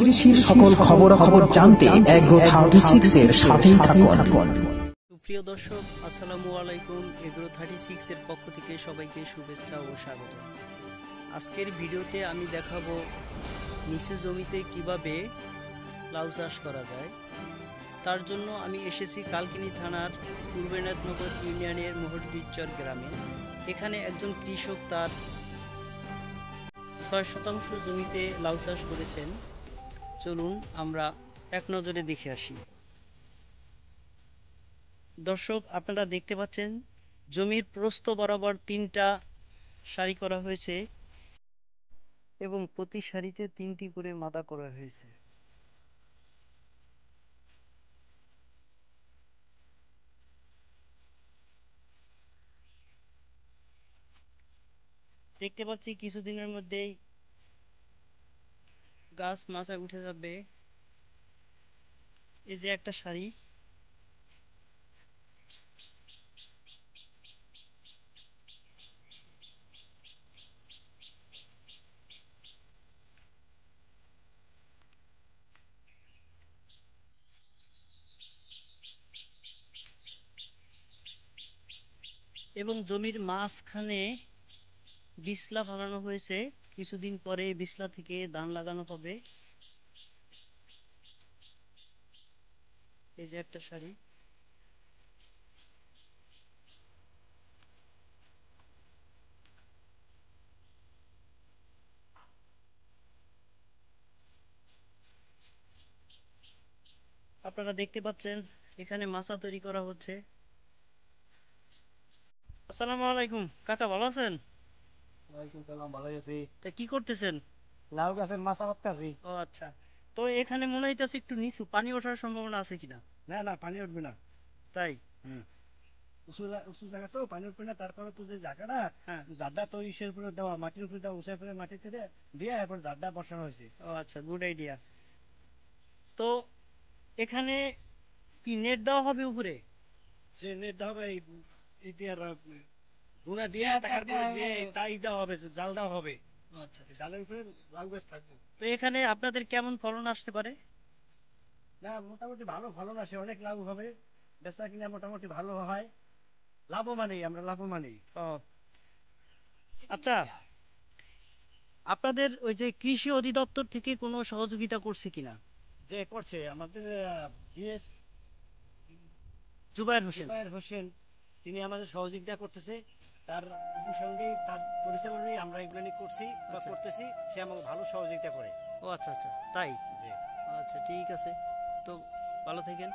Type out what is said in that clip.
কৃষির সকল খবরাখবর জানতে এগ্রো 36 এর সাথেই থাকুন। প্রিয় দর্শক, আসসালামু আলাইকুম। এগ্রো 36 এর পক্ষ থেকে সবাইকে শুভেচ্ছা ও স্বাগত। আজকের ভিডিওতে আমি দেখাবো নিচু জমিতে কিভাবে লাউ চাষ করা যায়। তার জন্য আমি এসেছি কালকিনি থানার পূর্বেনাথনগর ইউনিয়নের মোহরদিচর গ্রামে। এখানে একজন কৃষক তার 6% জমিতে লাউ চাষ করেছেন। চলুন আমরা এক নজরে দেখে আসি। দর্শক, আপনারা দেখতে পাচ্ছেন জমির প্রস্থ বরাবর 3টা সারি করা হয়েছে এবং প্রতি সারিতে 3টি করে মাদা করা হয়েছে। দেখতে পাচ্ছি কিছুদিনের মধ্যেই গাছ মাচায় উঠে যাবে। এই যে একটা সারি, এবং জমির মাঝখানে বিছলা বানানো হয়েছে। কিছুদিন পরে বিছলা থেকে ধান লাগানো হবে। এই যে একটা সারি, আপনারা দেখতে পাচ্ছেন এখানে মাচা তৈরি করা হচ্ছে। আসসালামু আলাইকুম কাকা, ভালো আছেন? ওয়ালাইকুম সালাম, ভালো আছি। তা কি করতেছেন? লাউ গাছের মাছা করতেছি। ও আচ্ছা, তো এখানে মনে হইতেছে একটু নিচু, পানি ওঠার সম্ভাবনা আছে কিনা? না না, পানি উঠবে না। তাই? হুম, উঁচু জায়গা তো পানি উঠবে না। তারপরে তো যে জায়গাটা, হ্যাঁ। জারটা তো ইসের উপরে দেওয়া, মাটির উপরে দেওয়া, উঁচা করে মাটিতে দিয়ে এরপর জারটা বসানো হয়েছে। ও আচ্ছা, গুড আইডিয়া। তো এখানে কি নেট দেওয়া হবে উপরে? যে নেট দেওয়া হবে এই দিয়ে গুনা দিয়ে তারপরে যে তাই দেওয়া হবে, জাল দেওয়া হবে। আচ্ছা, জালের উপরে লাউ গাছ থাকবে। তো এখানে আপনাদের কেমন ফলন আসতে পারে? না, মোটামুটি ভালো ফলন আসে, অনেক লাভ হবে। বেচা কিনা মোটামুটি ভালো হয়, লাভবানই, আমরা লাভবানই। ও আচ্ছা, আপনাদের ওই যে কৃষি অধিদপ্তর থেকে কোনো সহযোগিতা করছে কিনা? যে করছে আমাদের বিএস জুবায়ের হোসেন। জুবায়ের হোসেন, তিনি আমাদের সহযোগিতা করতেছে। তার সঙ্গে তার পরিচালনায় আমরা এগুলো নিয়ে করছি বা আচ্ছা। করতেছি। সে আমাকে ভালো সহযোগিতা করে। ও আচ্ছা আচ্ছা, তাই? যে আচ্ছা, ঠিক আছে। তো ভালো থাকেন।